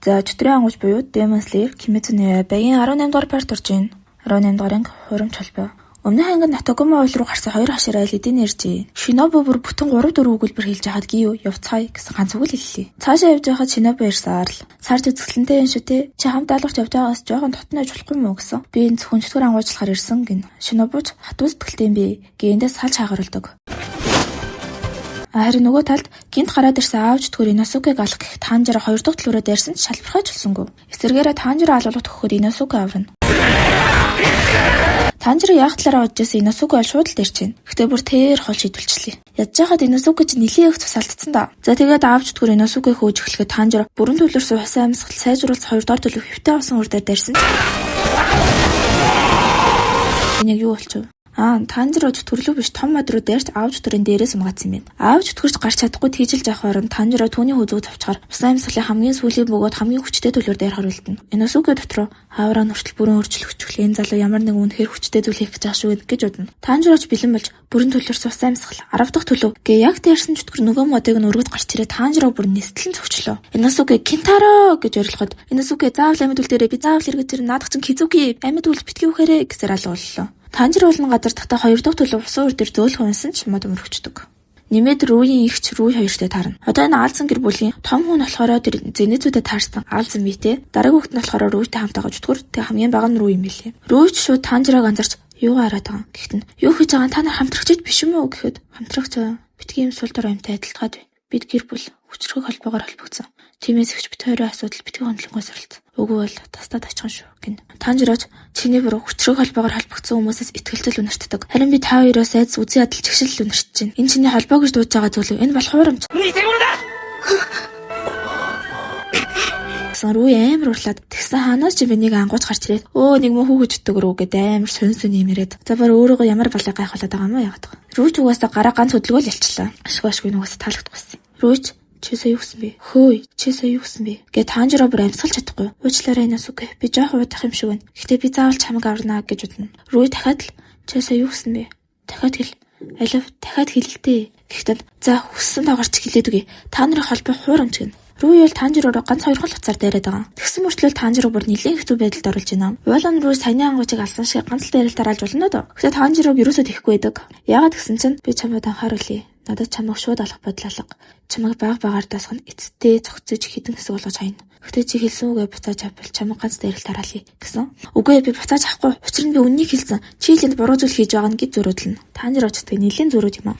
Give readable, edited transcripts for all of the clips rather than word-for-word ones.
За чөтгөрийн ангууч буюу Demon Slayer Kimetsu no Yaiba-гийн 18 дугаар парт орж байна. 18 дугаар анги хуримч холбоо. Өмнөх ангид Натогомо уул руу гарсан хоёр хашираа эдийн ярьжээ. Шинобу бүр бүтэн 3-4 өгүүлбэр хэлж яхад Гио явцгаая гэсэн ганц үг л хэллээ. Цаашаа явж байхад Шинобу ирсаар л сарж үзэсгэлэнтэй юм шүү те. Чи хамт даалгавч явж байгаас жоохон тотнож болохгүй мүү гэсэн. Би энэ зөвхөн чөтгөр ангуучлахаар ирсэн гин. Шинобуч хатуу сэтгэлтэй юм би. Гиэндээс салж хаагаруулдаг. Харин нөгөө талд гинт гараад ирсэн аав чөтгөр Иносукыг алах гэх Танжира хоёр дахь төлөөрөө дайрсан ч шалбархаж олсонгүй. Эсвэргээрээ Танжира алуулах төгөхөд Иносук аврна. Танжира яг талаараа бодож Иносук бол шууд л дэрч байна. Гэхдээ бүр тэр хол шийдвэлчлээ. Ядж хахад Иносук ч нэлийн их тусаалдсан да. За тэгээд аав чөтгөр Иносукыг хөөж эхлэхэд Танжира бүрэн төлөрсөн хусан амьсгал сайжруулах хоёр дахь төлөв хэвтэй авсан урдаар дайрсан. Энэ яг юу болчих вэ? Танжира чөтгөрлөө биш том мод руу дайрч аав чөтгөрийн дээрээс умгаацсан юм байна. Аав чөтгөрч гарч чадахгүй тэгжилж авах орон Танжира түүний хөөзөг тавчгаар усан амьсгалын хамгийн сүүлийн бөгөөд хамгийн хүчтэй төлөөр дайрахаар үлдэнэ. Иносуке дотроо аавраа нүртэл бүрэн өөрчлөгчвөл энэ залуу ямар нэгэн үнэхээр хүчтэй зүйл хийх гэж байгаа шүү гэж бодно. Танжирач бэлэн болж бүрэн төлөрсөн усан амьсгал 10 дахь төлөв гээ яг дайрсан чөтгөр нөгөө модыг нь өргөж гарч ирээ Танжира бүр нистлэн цогчлоо. Иносуке Кинтаро гэж орилоход Иносуке заавал амьд үл дээрээ би заавал хэрэгэж ирнэ наадах чинь Кизуки амьд үл битгий үхээрээ гэсээр алууллаа. Танжира болон газар дахта хоёр дахь төлөв усан уур дээр зөөлөх унсан ч мод өмөрөгчдөг. Нэмээд Рүүийн ихч Рүү хоёртой таарна. Одоо энэ Аалзан гэр бүлийн том хүн болохоор тэр зэнэзүүдэд таарсан Аалзан биетэй дараагийн хүүхэд нь болохоор Рүүтэй хамт байгаа чөтгөр тэг хамгийн бага нь Рүү юм билээ. Рүүч шууд Танжираг анзарч юу гараад байгаа. Гэхдээ юу хийж байгаа та нар хамтрагчид биш юм уу гэхэд хамтрагч битгий юм сул дор амьтаа адилтгаад бай. Бид гэр бүл хүчрэг холбоогоор холбогдсон. Тиймээс ихч бит хоёрын асуудал битгий хөндлөнгөөс оролцсон. Үгүй бол тастад ачхан шүү гин. Танжирач чиний бүр хүчрэг холбоогоор холбогдсон хүмүүсээс итгэлцэл үнэртдэг. Харин би та хоёроос айдас үзий адил чигшил үнэртэж байна. Энэ чиний холбоо гэж дуудаж байгаа зүйл энэ бол хуурамч. Рүү амар урлаад тэгсэн хаанаас ч би нэг ангууч гарч ирээд нэг мөн хүүхэд өтөг рүү гэд амар сүн юмэрэд. За бар өөрийгөө ямар балай гайхуулаад байгаа юм яагаад вэ? Рүүч угаасаа гараа ганц хөдөлгөөл ялчлаа. Ашгүй нугаас таалагдчихсан. Рүүч чи сая юу гэсэн бэ? Хөөе, чи сая юу гэсэн бэ? Гэ Танжира бүр амьсгалж чадахгүй. Уучлаарай Иносуке. Би жоохон удах юм шиг байна. Гэхдээ би заавал чамайг аварнаа гэж бодно. Рүү дахиад л чи сая юу гэсэн бэ? Дахиад хэл. Алив дахиад хэлэлтэй. Гэхдээ за хүссэн тагарч хэлээд үгүй. Та нарын холбоо хуурамч гэнэ. Рүү ял Танжироо ганц хоёр хол хуцаар дайраад байгаа. Тэгсэн мөртлөө Танжиро бүр нэлийн хэцүү байдалд оруулж байна. Уйлан рүү саяны ангуучийг алсан шиг ганц л дайрал дараалж болно доо. Гэхдээ Танжирог юусоо тэхгүй байдаг. Яагаад гэсэн чинь би чамд анхааруулъя. Надад чамайг шууд алах бодол алга. Чамайг баг-багаар даасгана эцтэй цогцож хідэн хэсэг болгож хайна. Гэхдээ чи хэлсэн үгээ буцааж авбал чамайг ганц дайрал дараалъя гэсэн. Үгүй би буцааж авахгүй. Учир нь би үннийг хэлсэн. Чи л энд буруу зүйл хийж байгаа нь гэд зөрөөдлөн. Танжиро очтыг нэлийн зөрөөд юм аа.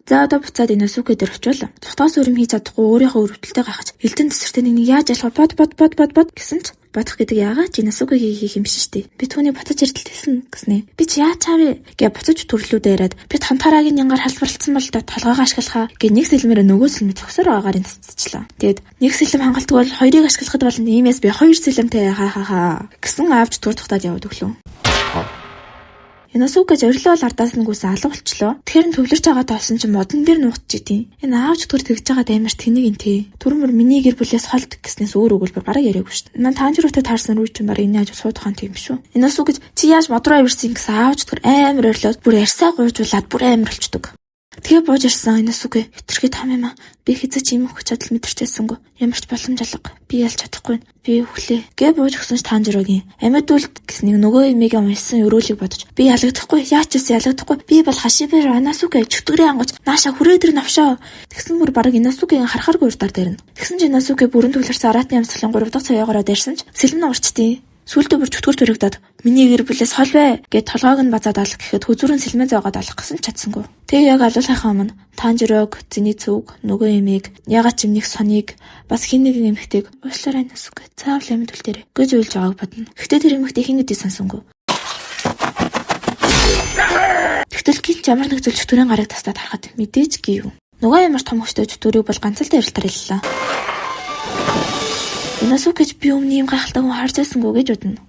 За одоо буцаад Иносуке дээр очивол цухтаас өрөм хийж чадахгүй өөрийнхөө өрөвдөлтөй гахаж элдэн тесвэртэй нэг яаж ялах бод гэсэн ч бодох гэдэг яагаад ч Иносукегийн хийх юм биш штий. Би түүний буцаж ирдэл хэлсэн гэснэ. Би чи яа чаавэ гэ буцаж төрлөө дайраад бид хамтараагийн янгаар халбарлцсан бол толгойгоо ашиглахаа гэ нэг сэлмээр нөгөө сэлмэд зогсоор байгаагаар тасцчихлаа. Тэгэд нэг сэлэм хангалтгүй бол хоёрыг ашиглахад болно. Иймээс би хоёр сэлэмтэй хаа гэсэн аавч түр тухтаад яваад өглөө. Иносуке зорилол ардаас нь гүйсэн алга болчлоо. Тэгэхээр төвлөрч байгаа тоосон чинь модон дээр нуугдчих идэв. Энэ аавч төр тэгж байгаа даймар тэнэг ин тээ. Түрмөр миний гэр бүлээс холд гэснээс өөр өгүүлбэр бараг яриаггүй шүү дээ. Ман Танжируутай таарсан рүү чинь бараг энэ ажил суудах юм тийм шүү. Иносуке чи яаж мод руу ирсэн гэсэн аавч төр амар өрлөөд бүр ярьсаа гуйжуулаад бүр амар болчдөг. Тэгээ бууж ирсэн Иносуке хэтэрхий том юм аа. Би хизэж юм өгч чадал мэдэрчээсэнгөө. Ямар ч боломж алга. Би ялж чадахгүй. Би өглөө. Гэ бууж өгсөн ч Танжирогийн амьд үлд гэснийг нөгөө эмигийн уншсан өрөөлийг бодож би ялагдахгүй. Яач ч ялагдахгүй. Би бол хашибэр Иносуке чөтгөрийн ангууч нааша хүрээдэр навшаа. Тэгсэн бүр бараг Иносукегийн харахааргүй урдаар дайрна. Тэгсэн чинь Иносуке бүрэн төлөрсөн аратны амьсгалын 3 дахь цаяагаараа дайрсан ч сэлмэн орчтیں۔ Сүүлдээ бүр чөтгөр төрөгдөд миний гэр бүлээс хол бай гэд толгойг нь базаад алах гэхэд хүзүүрэн сэлмээ зоогоод алах гэсэн чадсангүй. Тэгээ яг алуулахаа өмнө Танжирог, зэний цүг, нөгөө эмийг, ягаад ч юм нэг соныг бас хин нэгэн эмэгтэйг уушлаарай Иносуке заавал амьд үл дээрээ гэж уйлж байгааг бодно. Гэхдээ тэр эмэгтэй хин гэдгийг сонсонгүй. Тэгтэл гинт ямар нэг зүйл чөтгөрийн гарыг тастаад харахад мэдээж гийв. Нөгөө ямар том хөштэй чөтгөрийг бол ганц л дайралтаар хэллээ. Иносукеч би өмнө юм гайхалтай хүн харж байсангүй гэж бодно.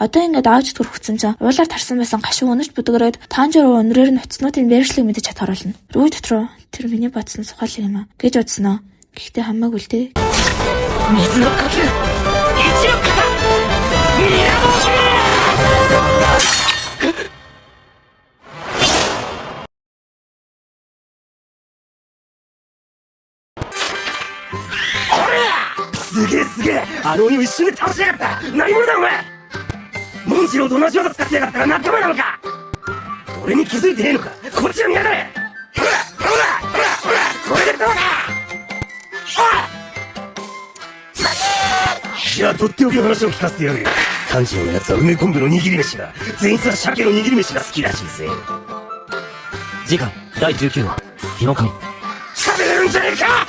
Одоо ингээд аавч төрөхцөн чинь уулаар тарсан байсан гашуун өнөж бүдгөрөөд Танжиро өнрээр нь уцснуудын байршлыг мэдэж чадхаруулна. Рүү дотроо тэр миний бодсон сухал юм аа гэж бодсноо. Гэхдээ хамаагүй л дээ. すげえすげえ、あの鬼を一瞬で倒しやがった。何者だお前。モンジローと同じ技使ってやがったら仲間なのか。俺に気づいてねえのか。こっちを見やがれ。ほらほらほらほら、これでどうだ。じゃあとっておきの話を聞かせてやるよ。炭治郎のやつは梅昆布の握り飯が、前日は鮭の握り飯が好きらしいぜ。次回第19話、日の神。喋れるんじゃねえか。